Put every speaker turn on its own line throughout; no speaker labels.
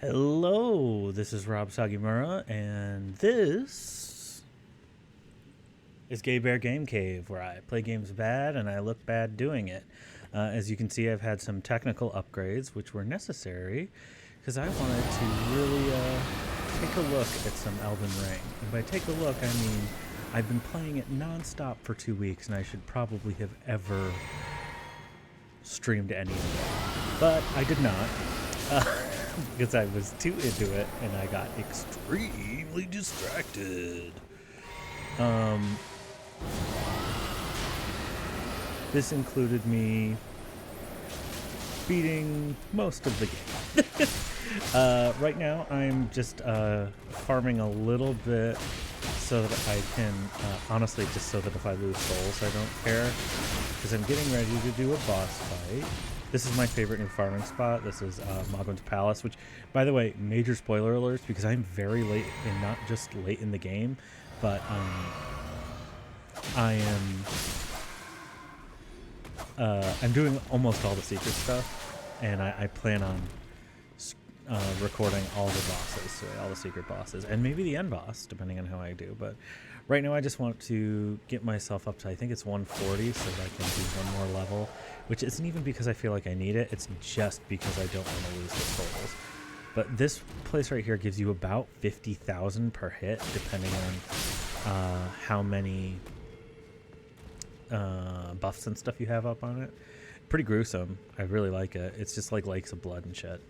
Hello, this is Rob Sagimura, and this is Gay Bear Game Cave, where I play games bad and I look bad doing it. As you can see, I've had some technical upgrades, which were necessary, because I wanted to really take a look at some Elden Ring. And by take a look, I mean I've been playing it non-stop for 2 weeks, and I should probably have ever streamed any of it. But I did not. Because I was too into it and I got extremely distracted. This included me beating most of the game. Right now I'm just farming a little bit so that I can, honestly, just so that if I lose souls I don't care, because I'm getting ready to do a boss fight. This is my favorite new farming spot. This is Mogwin's Palace, which, by the way, major spoiler alerts, because I'm very late, and not just late in the game, but I'm doing almost all the secret stuff, and I plan on recording all the bosses, so all the secret bosses, and maybe the end boss, depending on how I do. But right now I just want to get myself up to, I think it's 140, so that I can do one more level, which isn't even because I feel like I need it, it's just because I don't want to lose the souls. But this place right here gives you about 50,000 per hit, depending on how many buffs and stuff you have up on it. Pretty gruesome. I really like it. It's just like lakes of blood and shit.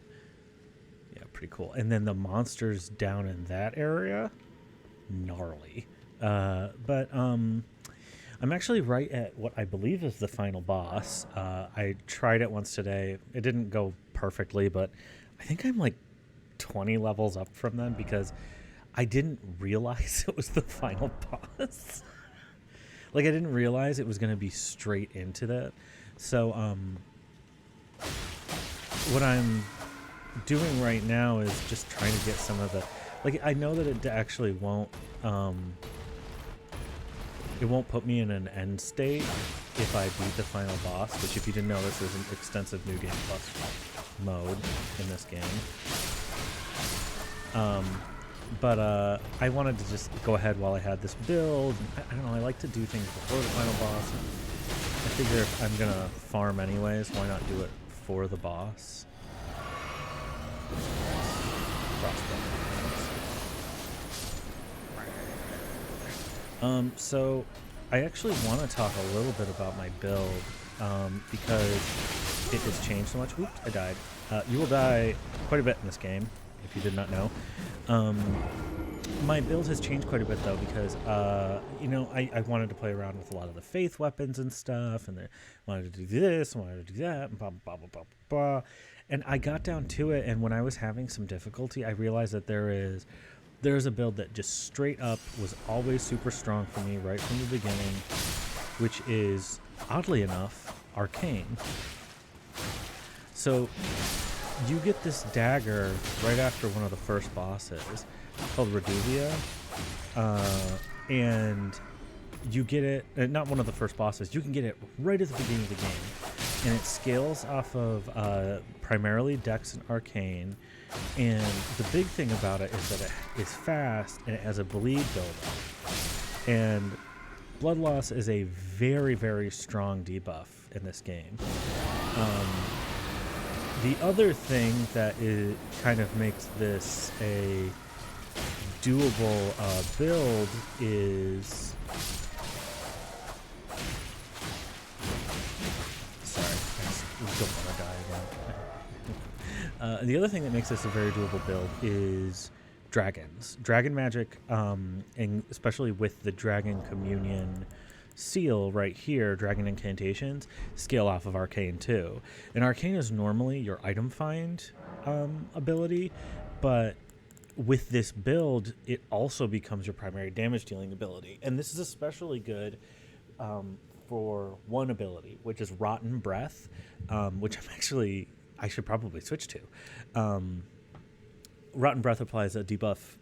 Yeah, pretty cool. And then the monsters down in that area, gnarly. I'm actually right at what I believe is the final boss. I tried it once today. It didn't go perfectly, but I think I'm like 20 levels up from them because I didn't realize it was the final boss. Like, I didn't realize it was going to be straight into that. So, what I'm doing right now is just trying to get some of the, like, I know that it actually won't put me in an end state if I beat the final boss, which, if you didn't know, this is an extensive New Game Plus mode in this game. But I wanted to just go ahead while I had this build. I don't know, I like to do things before the final boss. I figure if I'm gonna farm anyways, why not do it for the boss? So I actually want to talk a little bit about my build, because it has changed so much. Oops, I died. You will die quite a bit in this game, if you did not know. My build has changed quite a bit, though, because, you know, I wanted to play around with a lot of the faith weapons and stuff, and I wanted to do this, and wanted to do that, and blah, blah, blah, blah, blah. And I got down to it, and when I was having some difficulty, I realized that there's a build that just straight up was always super strong for me right from the beginning, which is, oddly enough, arcane. So you get this dagger right after one of the first bosses called Reduvia, and you get it, not one of the first bosses, you can get it right at the beginning of the game, and it scales off of primarily Dex and Arcane. And the big thing about it is that it is fast and it has a bleed buildup. And blood loss is a very, very strong debuff in this game. The other thing that kind of makes this a doable build is... Sorry, I don't want to die again. The other thing that makes this a very doable build is dragons. Dragon magic, and especially with the Dragon Communion seal right here, dragon incantations, scale off of Arcane too. And Arcane is normally your item find ability, but with this build, it also becomes your primary damage dealing ability. And this is especially good for one ability, which is Rotten Breath, which I should probably switch to. Rotten Breath applies a debuff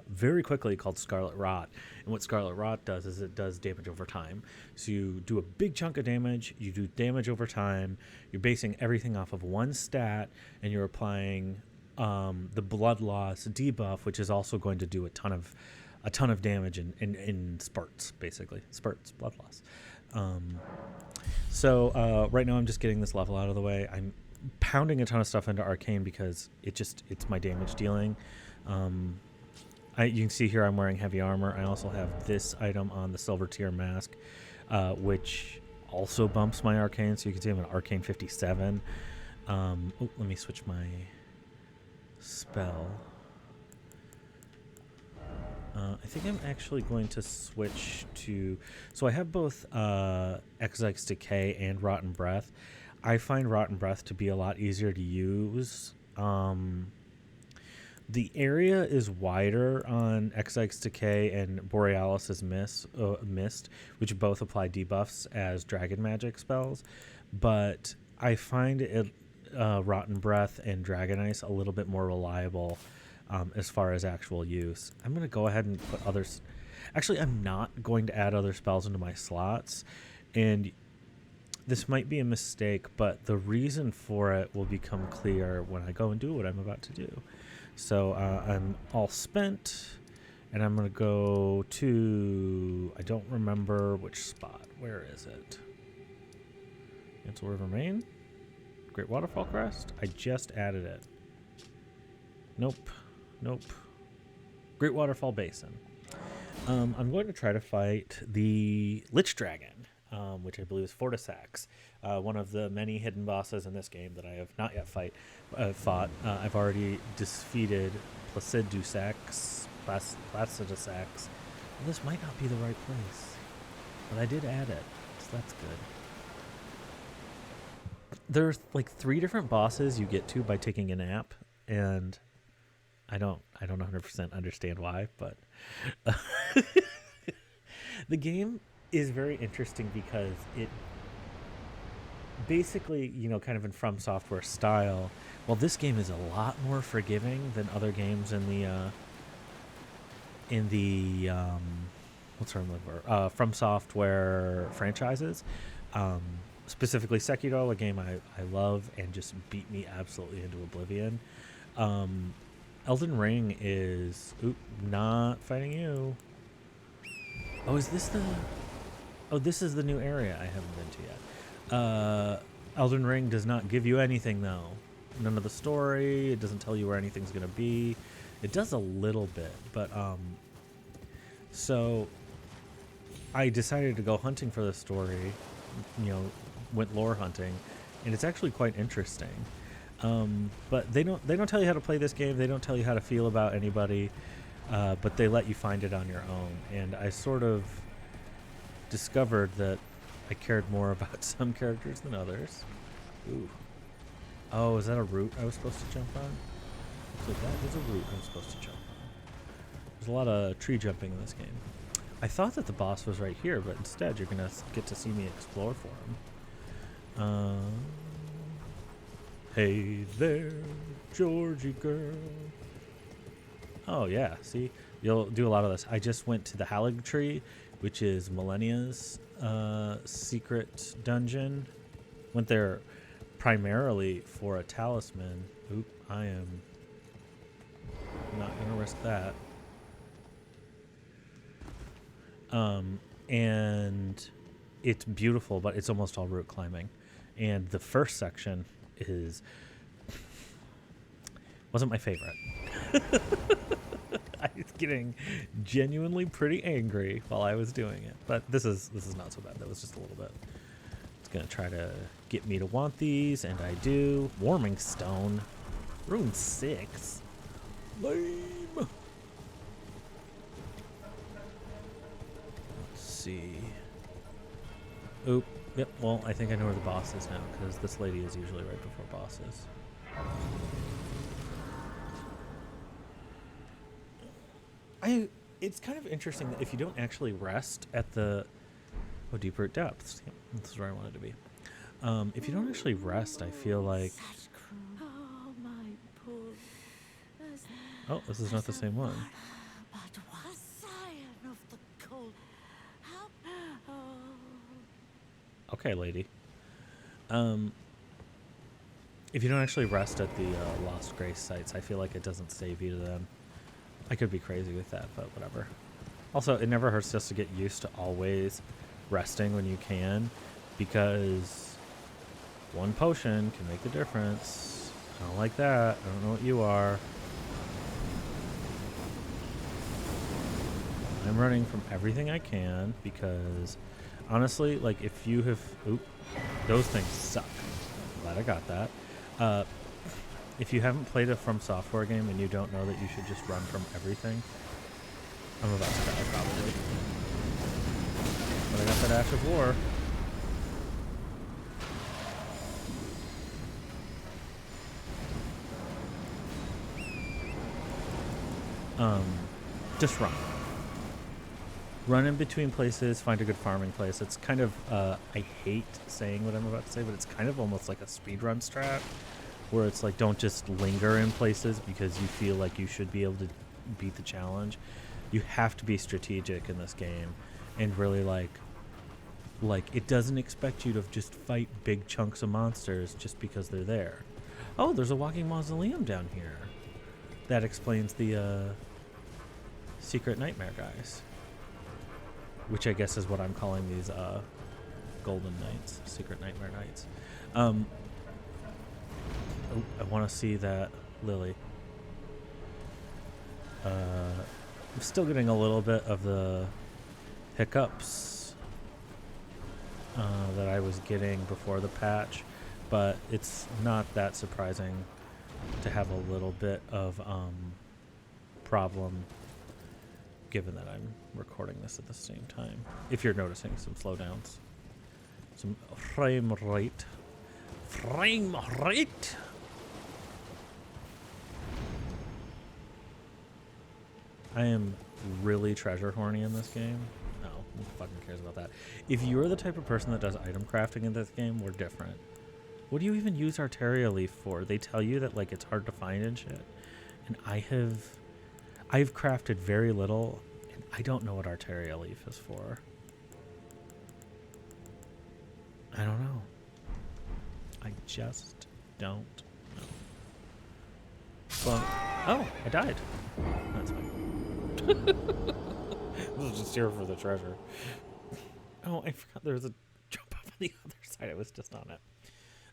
very quickly called Scarlet Rot. And what Scarlet Rot does is it does damage over time. So you do a big chunk of damage, you do damage over time, you're basing everything off of one stat, and you're applying the blood loss debuff, which is also going to do a ton of damage in spurts, basically spurts blood loss. So right now I'm just getting this level out of the way. I'm pounding a ton of stuff into arcane because it's my damage dealing. You can see here I'm wearing heavy armor. I also have this item on the silver tier mask, which also bumps my arcane. So you can see I'm an arcane 57. Let me switch my spell. I think I'm actually going to switch to... So I have both Exike's Decay and Rotten Breath. I find Rotten Breath to be a lot easier to use. The area is wider on Exike's Decay and Borealis' Mist, which both apply debuffs as dragon magic spells. But I find it Rotten Breath and Dragon Ice a little bit more reliable as far as actual use. I'm going to go ahead and put others... Actually, I'm not going to add other spells into my slots. And this might be a mistake, but the reason for it will become clear when I go and do what I'm about to do. So I'm all spent, and I'm going to go to... I don't remember which spot. Where is it? Cancel River Main? Great Waterfall Crest? I just added it. Nope. Great Waterfall Basin. I'm going to try to fight the Lich Dragon, which I believe is Fortisax, one of the many hidden bosses in this game that I have not yet fought. I've already defeated Placidusax. This might not be the right place, but I did add it, so that's good. There's like 3 different bosses you get to by taking a nap, and I don't 100% understand why, but the game is very interesting because it basically, kind of in From Software style, well, this game is a lot more forgiving than other games in the what's the word? From Software franchises. Specifically Sekiro, a game I love and just beat me absolutely into oblivion. Elden Ring is... not fighting you. Oh, is this the... Oh, this is the new area I haven't been to yet. Elden Ring does not give you anything, though. None of the story. It doesn't tell you where anything's going to be. It does a little bit, but... So, I decided to go hunting for the story. Went lore hunting. And it's actually quite interesting. But they don't tell you how to play this game. They don't tell you how to feel about anybody, but they let you find it on your own. And I sort of discovered that I cared more about some characters than others. Ooh. Oh, is that a route I was supposed to jump on? Looks like that is a route I was supposed to jump on. There's a lot of tree jumping in this game. I thought that the boss was right here, but instead you're going to get to see me explore for him. Hey there, Georgie girl. Oh yeah, see? You'll do a lot of this. I just went to the Halig Tree, which is Malenia's secret dungeon. Went there primarily for a talisman. Oop, I am not going to risk that. And it's beautiful, but it's almost all route climbing. And the first section wasn't my favorite. I was getting genuinely pretty angry while I was doing it, but this is not so bad. That was just a little bit. It's gonna try to get me to want these, and I do. Warming Stone, Rune 6. Lame. Let's see. Oop. Yep, well, I think I know where the boss is now, because this lady is usually right before bosses. It's kind of interesting that if you don't actually rest at the... Oh, Deeproot Depths. Yep, this is where I wanted to be. If you don't actually rest, I feel like... Oh, this is not the same one. Okay, lady. If you don't actually rest at the Lost Grace sites, I feel like it doesn't save you to them. I could be crazy with that, but whatever. Also, it never hurts just to get used to always resting when you can, because one potion can make the difference. I don't like that. I don't know what you are. I'm running from everything I can because, honestly, like if you have... Oop, those things suck. Glad I got that. If you haven't played a From Software game and you don't know that you should just run from everything, I'm about to die probably. But I got that Ash of War. Just run. Run in between places, find a good farming place. It's kind of, I hate saying what I'm about to say, but it's kind of almost like a speedrun strat, where it's like, don't just linger in places because you feel like you should be able to beat the challenge. You have to be strategic in this game, and really like it doesn't expect you to just fight big chunks of monsters just because they're there. Oh, there's a walking mausoleum down here. That explains the secret nightmare guys, which I guess is what I'm calling these golden knights, secret nightmare knights. Oh, I want to see that lily. I'm still getting a little bit of the hiccups that I was getting before the patch, but it's not that surprising to have a little bit of problem, given that I'm recording this at the same time. If you're noticing some slowdowns, some frame rate. I am really treasure horny in this game. No, who fucking cares about that? If you're the type of person that does item crafting in this game, we're different. What do you even use Arteria Leaf for? They tell you that like it's hard to find and shit. And I've crafted very little, and I don't know what Arteria Leaf is for. I don't know. I just don't know. Well, oh, I died. That's fine. This is just here for the treasure. Oh, I forgot there was a jump up on the other side. I was just on it.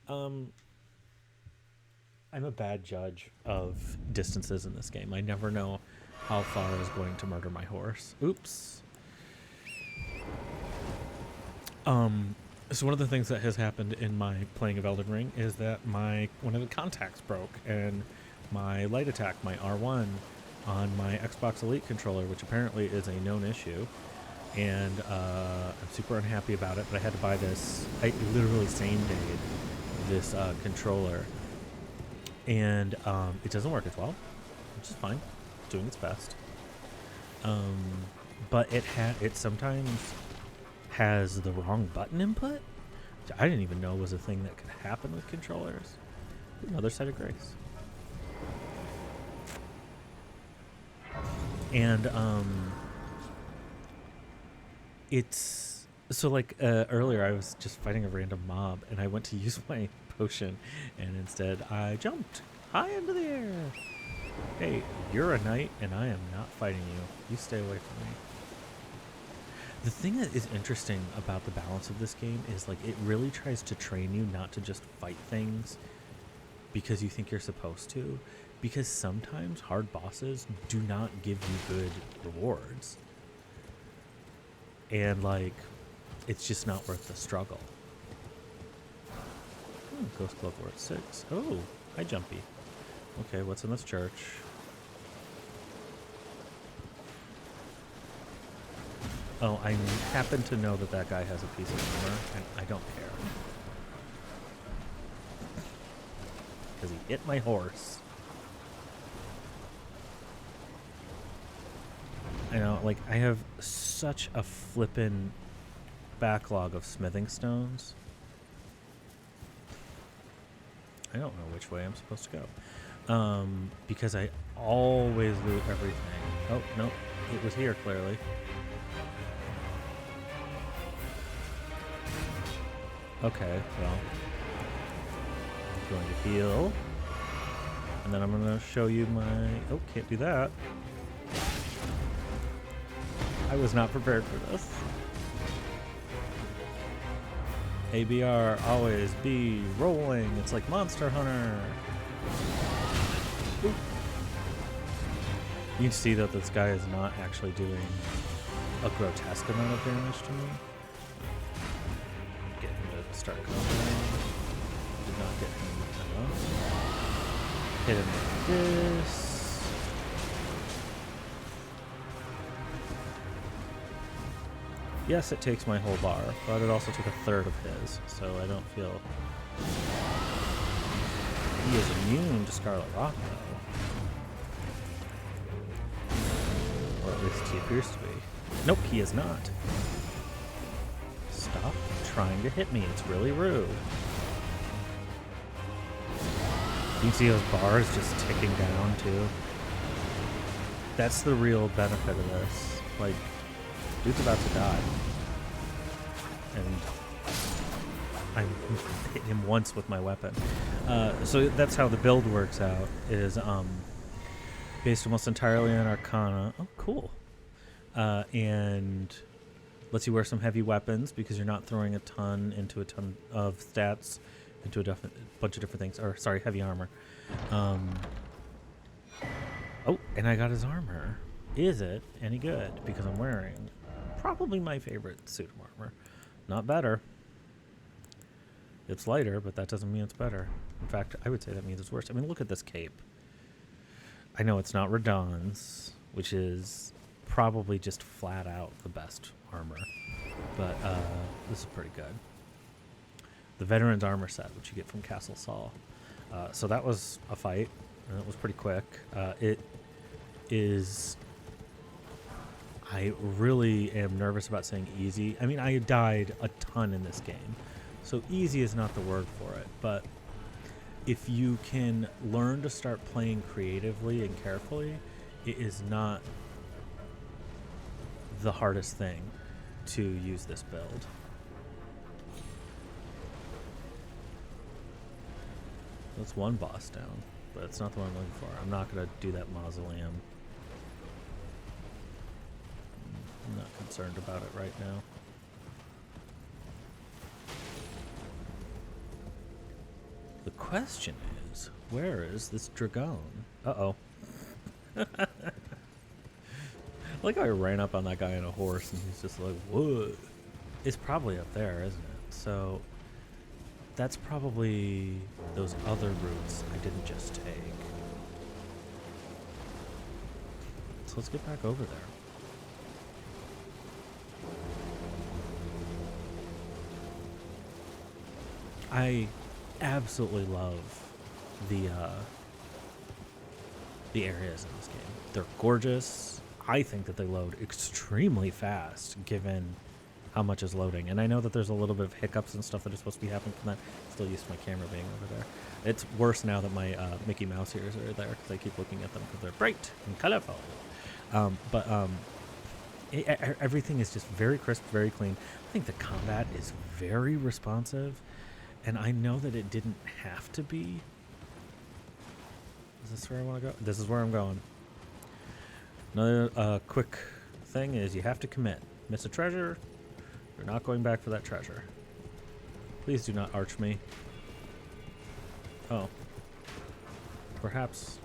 I'm a bad judge of distances in this game. I never know how far I was going to murder my horse. Oops. So one of the things that has happened in my playing of Elden Ring is that one of the contacts broke, and my light attack, my R1, on my Xbox Elite controller, which apparently is a known issue, and I'm super unhappy about it, but I had to buy this. I literally same-dayed this controller, and it doesn't work as well, which is fine. It's doing its best. But it sometimes has the wrong button input, which I didn't even know was a thing that could happen with controllers. Another side of grace. And it's so like earlier I was just fighting a random mob, and I went to use my potion, and instead I jumped high into the air. Hey, you're a knight, and I am not fighting you. You stay away from me. The thing that is interesting about the balance of this game is like it really tries to train you not to just fight things because you think you're supposed to, because sometimes hard bosses do not give you good rewards, and like it's just not worth the struggle. Ghost Glove Ward 6. Oh, hi Jumpy. Okay, what's in this church? Oh, I happen to know that that guy has a piece of armor, and I don't care. Because he hit my horse. I know, like, I have such a flippin' backlog of smithing stones. I don't know which way I'm supposed to go. Because I always loot everything. Oh, no, it was here, clearly. Okay, well. going to heal. And then I'm going to show you my... Oh, can't do that. I was not prepared for this. ABR, always be rolling. It's like Monster Hunter. Ooh. You can see that this guy is not actually doing a grotesque amount of damage to me. Get him to start comboing. Did not get him enough. Hit him with this. Yes, it takes my whole bar, but it also took a third of his, so I don't feel... He is immune to Scarlet Rock, though. Or at least he appears to be. Nope, he is not. Stop trying to hit me, it's really rude. You can see those bars just ticking down, too. That's the real benefit of this. Like, dude's about to die. And I hit him once with my weapon. So that's how the build works out, is based almost entirely on Arcana. Oh, cool. And lets you wear some heavy weapons because you're not throwing a ton of stats into a bunch of different things. Or, sorry, heavy armor. Oh, and I got his armor. Is it any good? Because I'm wearing probably my favorite suit of armor. Not better. It's lighter, but that doesn't mean it's better. In fact, I would say that means it's worse. I mean, look at this cape. I know it's not Radahn's, which is probably just flat out the best armor. But this is pretty good. The Veteran's Armor set, which you get from Castle Saul. So that was a fight, and it was pretty quick. It is... I really am nervous about saying easy. I mean, I died a ton in this game, so easy is not the word for it. But if you can learn to start playing creatively and carefully, it is not the hardest thing to use this build. That's one boss down, but it's not the one I'm looking for. I'm not going to do that mausoleum. I'm not concerned about it right now. The question is, where is this dragon? Uh-oh. Like I ran up on that guy on a horse and he's just like, whoa. It's probably up there, isn't it? So that's probably those other routes I didn't just take. So let's get back over there. I absolutely love the areas in this game. They're gorgeous. I think that they load extremely fast given how much is loading. And I know that there's a little bit of hiccups and stuff that are supposed to be happening from that. Still used to my camera being over there. It's worse now that my Mickey Mouse ears are there because I keep looking at them because they're bright and colorful. Everything is just very crisp, very clean. I think the combat is very responsive. And I know that it didn't have to be. Is this where I want to go? This is where I'm going. Another quick thing is you have to commit. Miss a treasure, you're not going back for that treasure. Please do not arch me. Oh. Perhaps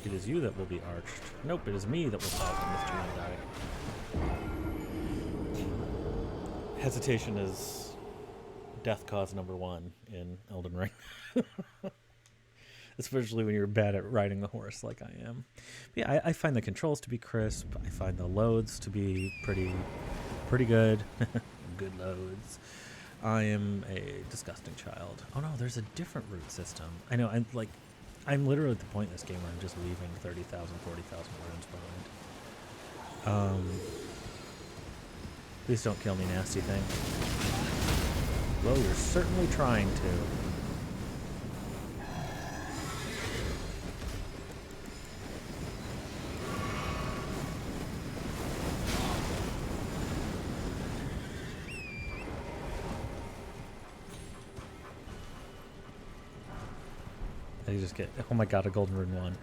it is you that will be arched. Nope, it is me that will fall from this tree and die. Hesitation is death cause number one in Elden Ring. Especially when you're bad at riding the horse like I am. But yeah, I find the controls to be crisp. I find the loads to be pretty good. Good loads. I am a disgusting child. Oh no, there's a different route system. I know, I'm literally at the point in this game where I'm just leaving 30,000, 40,000 runes behind. Please don't kill me, nasty thing. Well, you're certainly trying to. You just get, oh my god, a golden rune one.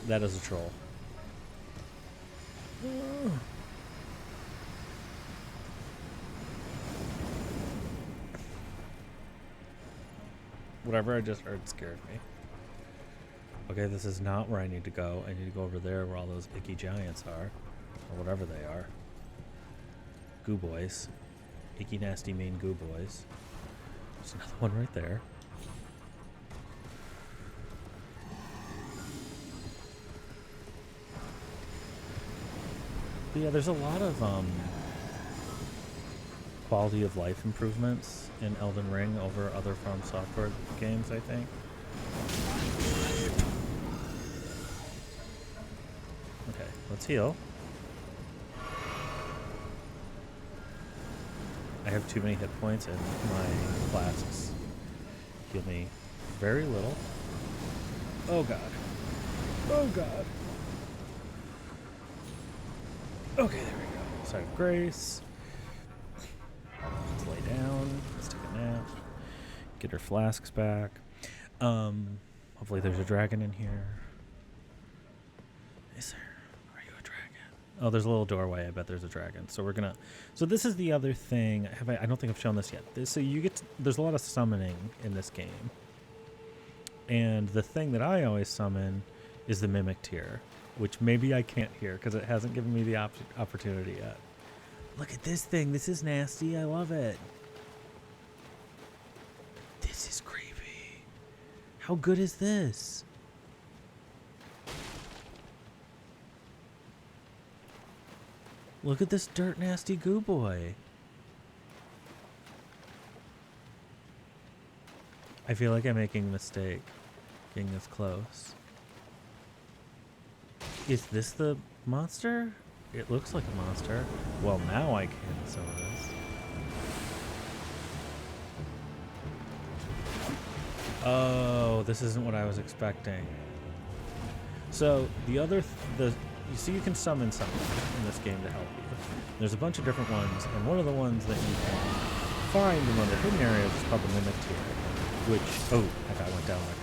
That is a troll. Whatever I just heard scared me. Okay, this is not where I need to go. I need to go over there where all those icky giants are. Or whatever they are. Goo boys. Icky, nasty, mean goo boys. There's another one right there. But yeah, there's a lot of quality of life improvements in Elden Ring over other From Software games, I think. Okay, let's heal. I have too many hit points and my flasks heal me very little. Oh god. Oh god. Okay, there we go. Side of Grace. Let's lay down. Let's take a nap. Get her flasks back. Hopefully there's a dragon in here. Is there? Are you a dragon? Oh, there's a little doorway. I bet there's a dragon. So we're gonna. So this is the other thing. I don't think I've shown this yet. So you get. There's a lot of summoning in this game. And the thing that I always summon is the mimic tier, which maybe I can't hear because it hasn't given me the opportunity yet. Look at this thing. This is nasty. I love it. This is creepy. How good is this? Look at this dirt nasty goo boy. I feel like I'm making a mistake getting this close. Is this the monster? It looks like a monster. Well, now I can some of this. Oh, this isn't what I was expecting. So the other, you see, you can summon something in this game to help you. There's a bunch of different ones, and one of the ones that you can find in one of the hidden areas is called the Mimic Tier, which, oh, that guy went down like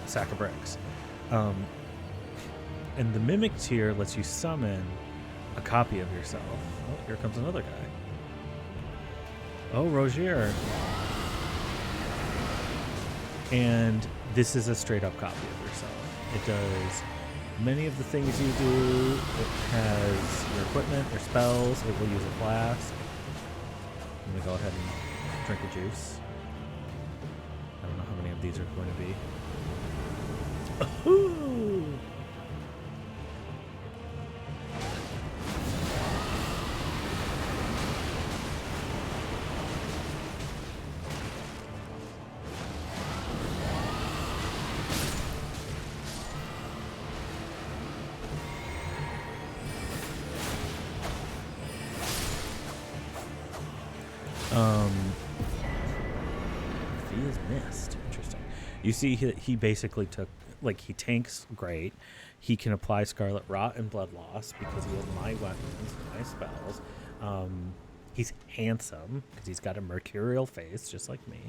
a sack of bricks. And the Mimic Tier lets you summon a copy of yourself. Oh, here comes another guy. Oh, Rogier. And this is a straight up copy of yourself. It does many of the things you do. It has your equipment, your spells. It will use a flask. I'm gonna go ahead and drink a juice. I don't know how many of these are going to be. Ooh. He is missed. Interesting. You see, he basically took, like, he tanks great. He can apply Scarlet Rot and Blood Loss because he has my weapons, my spells. He's handsome because he's got a mercurial face, just like me.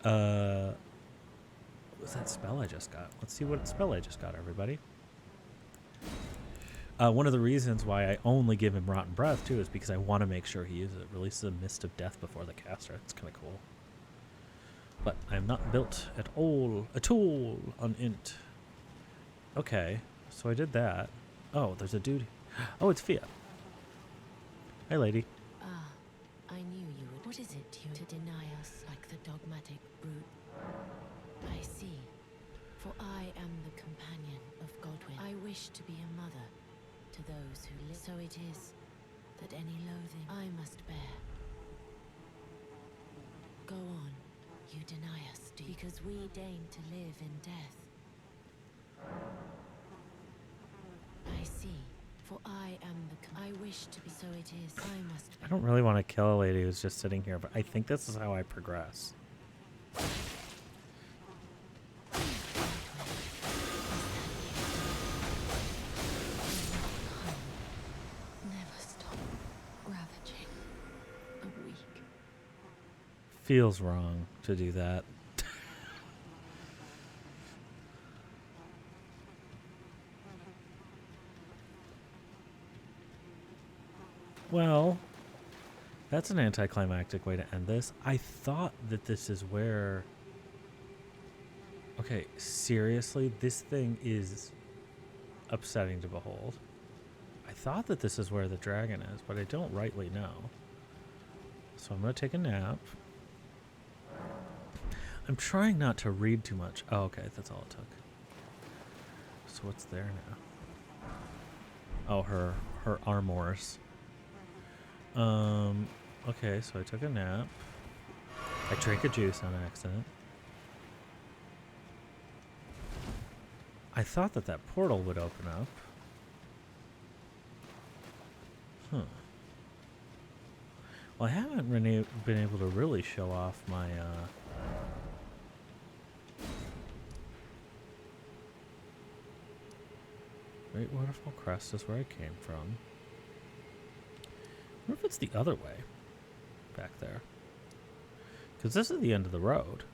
What was that spell I just got? Let's see what spell I just got, everybody. One of the reasons why I only give him Rotten Breath, too, is because I want to make sure he uses it. Releases a Mist of Death before the caster. It's kind of cool. But I'm not built at all on int. Okay, so I did that. Oh, there's a dude. Oh, it's Fia. Hi, lady.
Ah, I knew you would. What is it you to deny us like the dogmatic brute? I see. For I am the companion of Godwin. I wish to be a mother to those who live. So it is that any loathing I must bear. Go on, you deny us, because we deign to live in death. I see, for I am the I wish to be, so it is I must be.
I don't really want to kill a lady who's just sitting here, but I think this is how I progress. Feels wrong to do that. Well, that's an anticlimactic way to end this. I thought that this is where... Okay, seriously, this thing is upsetting to behold. I thought that this is where the dragon is, but I don't rightly know. So I'm going to take a nap. I'm trying not to read too much. Oh, okay, that's all it took. So what's there now? Oh, her armors. Okay, so I took a nap. I drank a juice on accident. I thought that that portal would open up. Huh. Well, I haven't been able to really show off my, Great Waterfall Crest is where I came from. I wonder if it's the other way. Back there. Because this is the end of the road.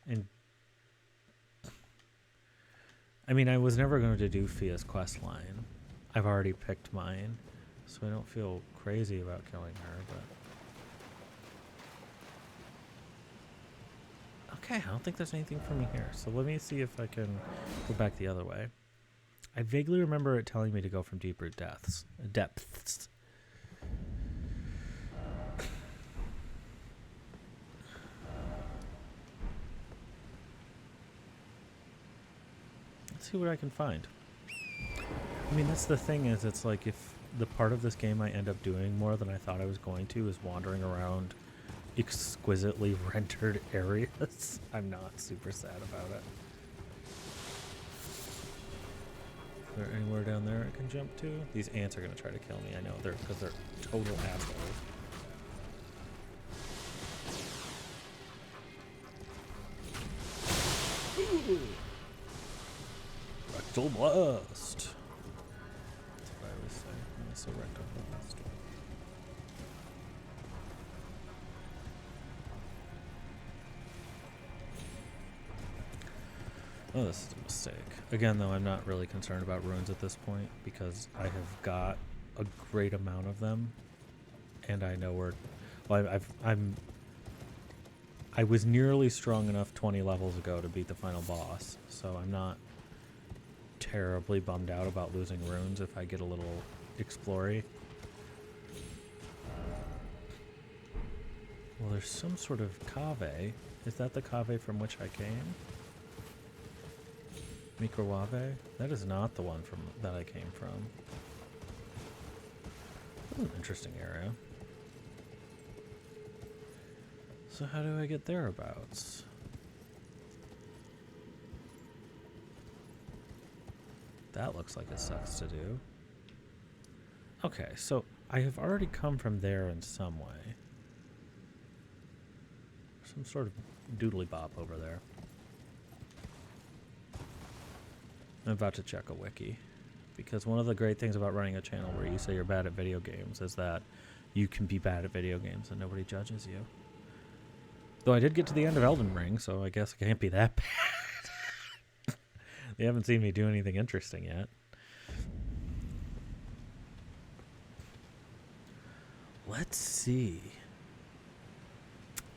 And I mean, I was never going to do Fia's quest line. I've already picked mine, so I don't feel crazy about killing her, but... Okay, I don't think there's anything for me here, so let me see if I can go back the other way. I vaguely remember it telling me to go from Deeproot depths. Let's see what I can find. I mean, that's the thing is, it's like if the part of this game I end up doing more than I thought I was going to is wandering around exquisitely rendered areas, I'm not super sad about it. Is there anywhere down there I can jump to? These ants are going to try to kill me, I know, because they're total assholes. Rectal blast. That's what I always say. I say rectal blast. Oh, this is a mistake. Again, though, I'm not really concerned about runes at this point because I have got a great amount of them, and I know where. Well, I was nearly strong enough 20 levels ago to beat the final boss, so I'm not terribly bummed out about losing runes if I get a little explory. Well, there's some sort of cave. Is that the cave from which I came? Microwave? That is not the one from that I came from. That's an interesting area. So how do I get thereabouts? That looks like it sucks to do. Okay, so I have already come from there in some way. Some sort of doodly bop over there. I'm about to check a wiki. Because one of the great things about running a channel where you say you're bad at video games is that you can be bad at video games and nobody judges you. Though I did get to the end of Elden Ring, so I guess it can't be that bad. They haven't seen me do anything interesting yet. Let's see.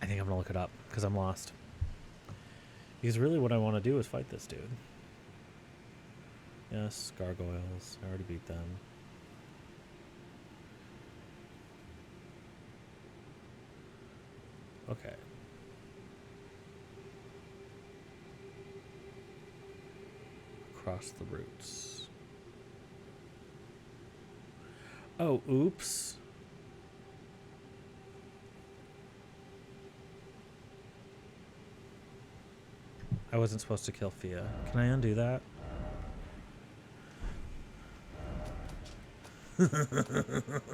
I think I'm going to look it up because I'm lost. Because really what I want to do is fight this dude. Yes, gargoyles. I already beat them. Okay. Across the roots. Oh, oops. I wasn't supposed to kill Fia. Can I undo that?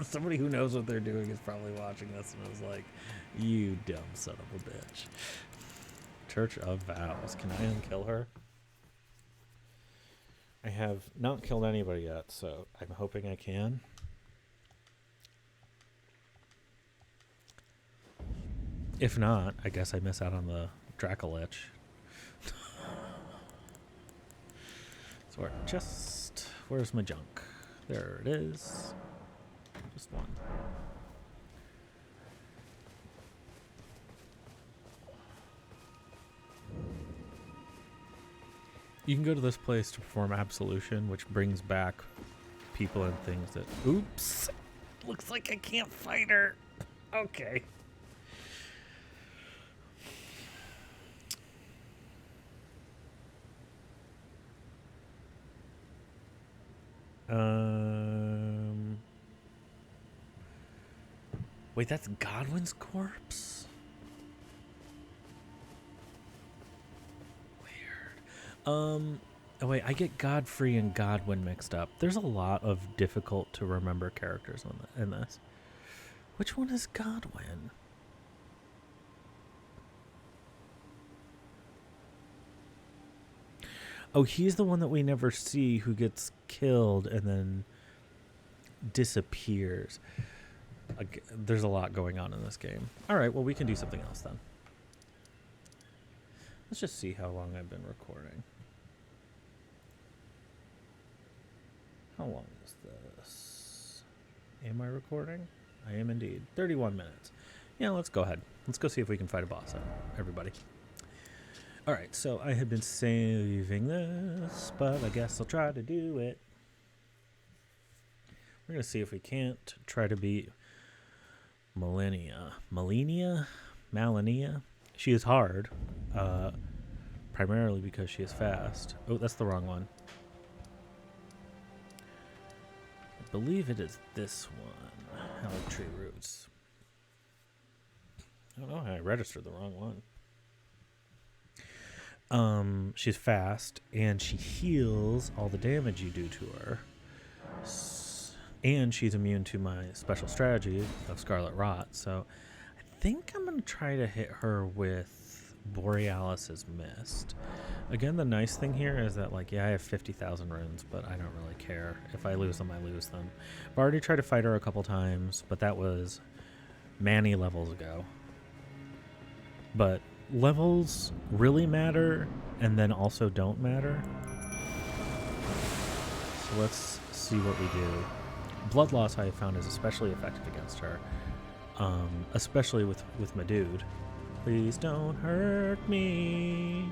Somebody who knows what they're doing is probably watching this and was like, you dumb son of a bitch. Church of Vows. Can I unkill her? I have not killed anybody yet, so I'm hoping I can. If not, I guess I miss out on the Dracolich. So where's my junk? There it is. Just one. You can go to this place to perform absolution, which brings back people and things that... Oops! Looks like I can't fight her. Okay. Wait, that's Godwin's corpse? Weird. Oh wait, I get Godfrey and Godwin mixed up. There's a lot of difficult to remember characters in this. Which one is Godwin? Oh, he's the one that we never see who gets killed and then disappears. There's a lot going on in this game. All right, well, we can do something else then. Let's just see how long I've been recording. How long is this? Am I recording? I am indeed. 31 minutes. Yeah, let's go ahead. Let's go see if we can fight a boss, everybody. All right, so I had been saving this, but I guess I'll try to do it. We're going to see if we can't try to beat Malenia. Malenia? She is hard, primarily because she is fast. Oh, that's the wrong one. I believe it is this one. Hallowed Tree Roots. I don't know how I registered the wrong one. She's fast, and she heals all the damage you do to her. And she's immune to my special strategy of Scarlet Rot, so I think I'm going to try to hit her with Borealis's Mist. Again, the nice thing here is that, like, yeah, I have 50,000 runes, but I don't really care. If I lose them, I lose them. I've already tried to fight her a couple times, but that was many levels ago. But levels really matter, and then also don't matter. So let's see what we do. Blood loss I have found is especially effective against her, especially with my dude. Please don't hurt me.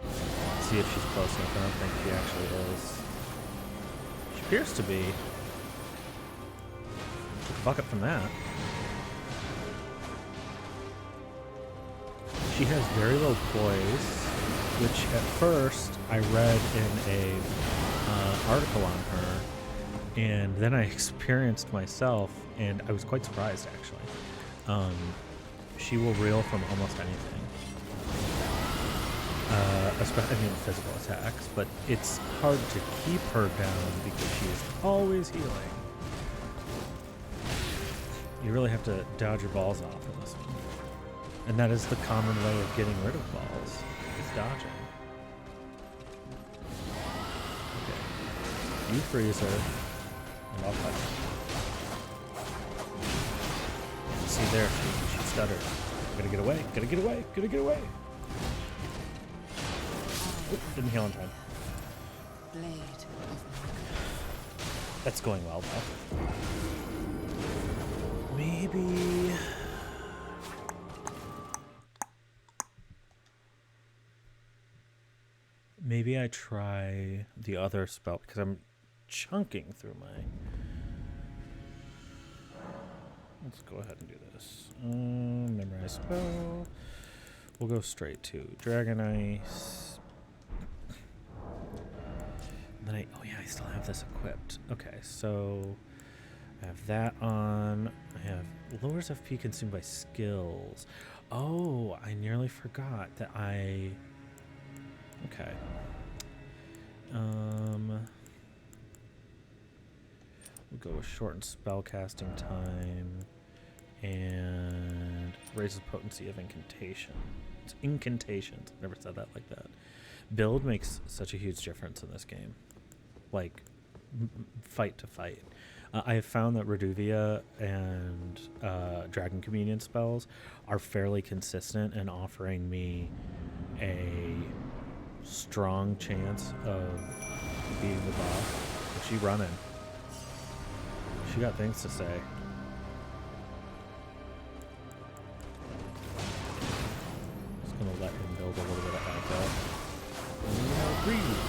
Let's see if she's close enough. I don't think she actually is. She appears to be. Took a bucket from that. She has very low poise, which at first I read in a article on her, and then I experienced myself, and I was quite surprised actually. She will reel from almost anything, especially physical attacks, but it's hard to keep her down because she is always healing. You really have to dodge your balls off in this one. And that is the common way of getting rid of balls, is dodging. Okay. You freeze her, and I'll fight her. See there, she stuttered. Gotta get away, gotta get away, gotta get away! Oop, didn't heal in time. That's going well, though. Maybe I try the other spell, because I'm chunking through my... Let's go ahead and do this. Memorize spell. We'll go straight to Dragon Ice. And then I still have this equipped. Okay, so I have that on. I have lowers FP consumed by skills. Oh, I nearly forgot that I... Okay. We'll go with shortened spell casting time and raises potency of incantation. It's incantations. I've never said that like that. Build makes such a huge difference in this game. Like, fight to fight. I have found that Reduvia and Dragon Communion spells are fairly consistent in offering me a strong chance of beating the boss. But she running. She got things to say. Just gonna let him build a little bit of echo. And now breathe.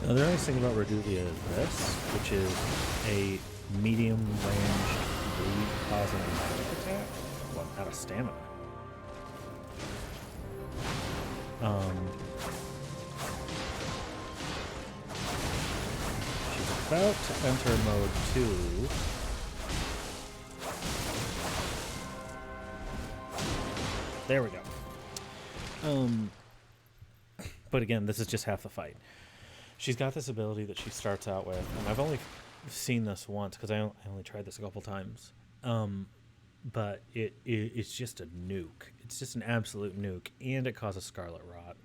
Now, the nice thing about Redulia is this, which is a medium-ranged bleed-causing magic attack. Well, out of stamina. She's about to enter mode 2. There we go. But again, this is just half the fight. She's got this ability that she starts out with, and I've only seen this once because I only tried this a couple times. But it's just a nuke. It's just an absolute nuke, and it causes Scarlet Rot.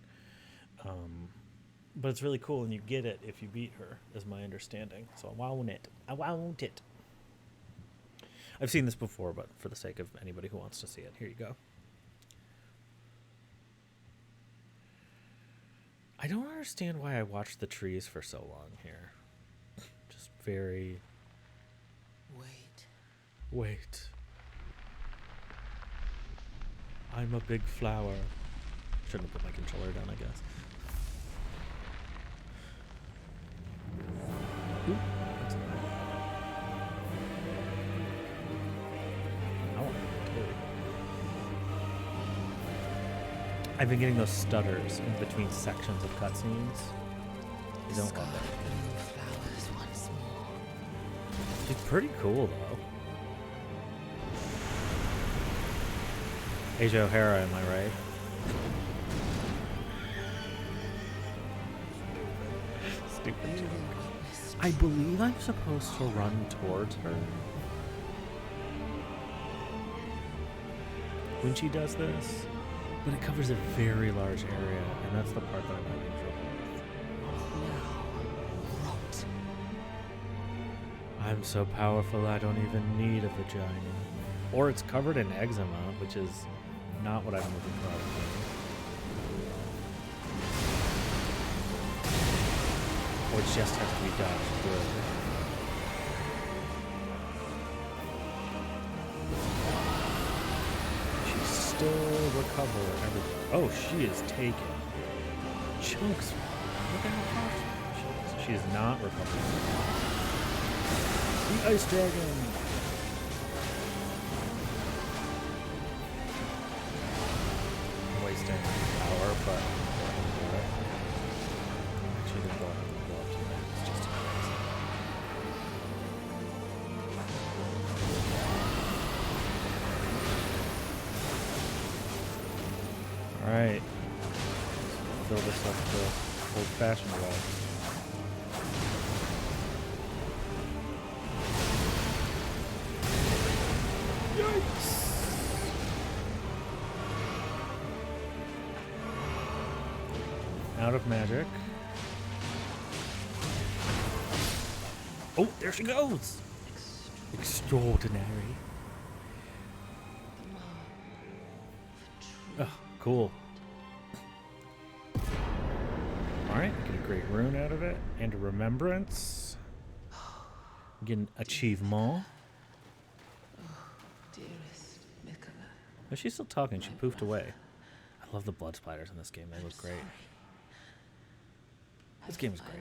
But it's really cool, and you get it if you beat her, is my understanding. So I want it. I want it. I've seen this before, but for the sake of anybody who wants to see it, here you go. I don't understand why I watched the trees for so long here. Just very... Wait. I'm a big flower. Shouldn't have put my controller down, I guess. Ooh, that's I've been getting those stutters in between sections of cutscenes. I don't love that. She's pretty cool, though. Asia O'Hara, am I right? Stupid joke. I believe I'm supposed to run towards her when she does this. But it covers a very large area, and that's the part that I'm having trouble with. I'm so powerful I don't even need a vagina. Or it's covered in eczema, which is not what I'm looking for out of game. Or it just has to be dodged good. Still recover everything. Oh, she is taking chunks. Look at how fast she is. She is not recovering. The ice dragon. I'm wasting power, but actually gonna go ahead and go up to that. It's just crazy. Alright, fill this up the old-fashioned way. Yikes! Out of magic. Oh, there she goes! Extraordinary. Oh, cool. Alright, get a great rune out of it, and a remembrance. Get an achievement. Oh, she's still talking, she poofed away. I love the blood splatters in this game, they look great. This game is great.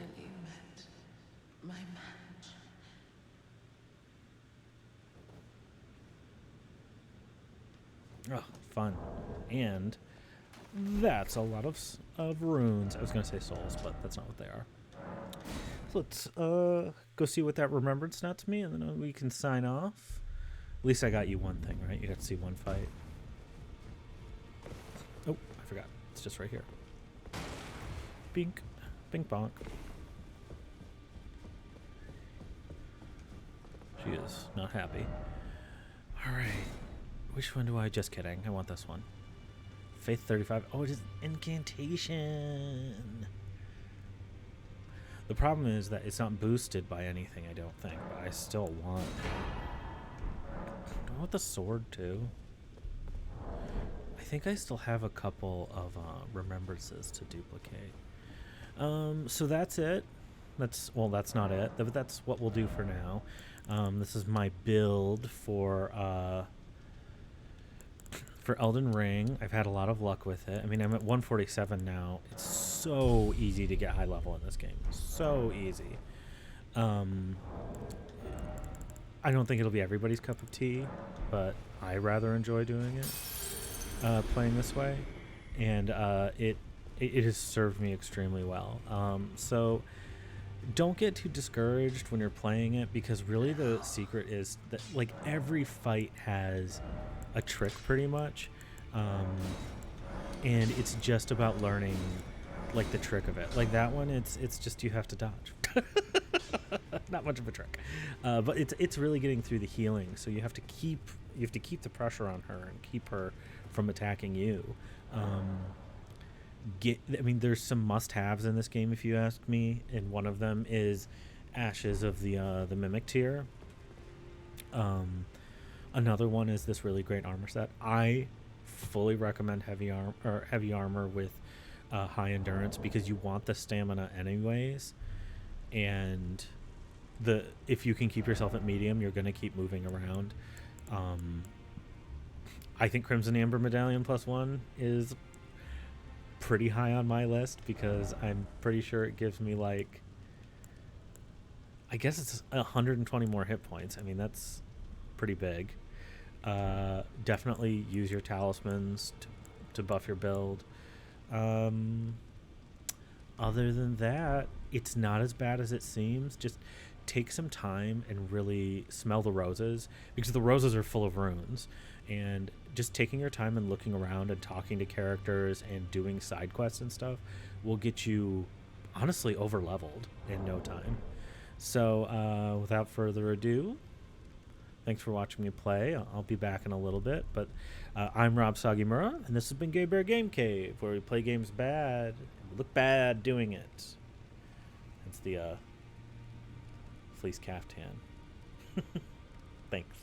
Oh, fun. And that's a lot of runes. I was going to say souls, but that's not what they are. So let's go see what that remembrance nets me, and then we can sign off. At least I got you one thing, right? You got to see one fight. Oh, I forgot. It's just right here. Bink. Bink bonk. She is not happy. All right. Which one do I? Just kidding. I want this one. Faith 35. Oh, it is incantation. The problem is that it's not boosted by anything, I don't think, but I still want it. I want the sword, too. I think I still have a couple of remembrances to duplicate. So that's it. That's not it, but that's what we'll do for now. This is my build for Elden Ring. I've had a lot of luck with it. I mean, I'm at 147 now. It's so easy to get high level in this game. So easy. I don't think it'll be everybody's cup of tea, but I rather enjoy doing it, playing this way, and it has served me extremely well. So don't get too discouraged when you're playing it, because really the secret is that like every fight has a trick pretty much, and it's just about learning like the trick of it. Like that one, it's just you have to dodge. Not much of a trick, but it's really getting through the healing. So you have to keep the pressure on her and keep her from attacking you. I mean, there's some must-haves in this game, if you ask me, and one of them is Ashes of the Mimic tier. Another one is this really great armor set. I fully recommend heavy armor with high endurance, because you want the stamina anyways, and if you can keep yourself at medium, you're going to keep moving around. I think Crimson Amber Medallion +1 is pretty high on my list, because I'm pretty sure it gives me like, I guess it's 120 more hit points. I mean, that's pretty big. Definitely use your talismans to buff your build. Other than that, it's not as bad as it seems. Just take some time and really smell the roses, because the roses are full of runes, and just taking your time and looking around and talking to characters and doing side quests and stuff will get you honestly over leveled in no time. So without further ado, thanks for watching me play. I'll be back in a little bit, but I'm Rob Sagimura, and this has been Gay Bear Game Cave, where we play games bad and we look bad doing it. It's the fleece caftan. Thanks.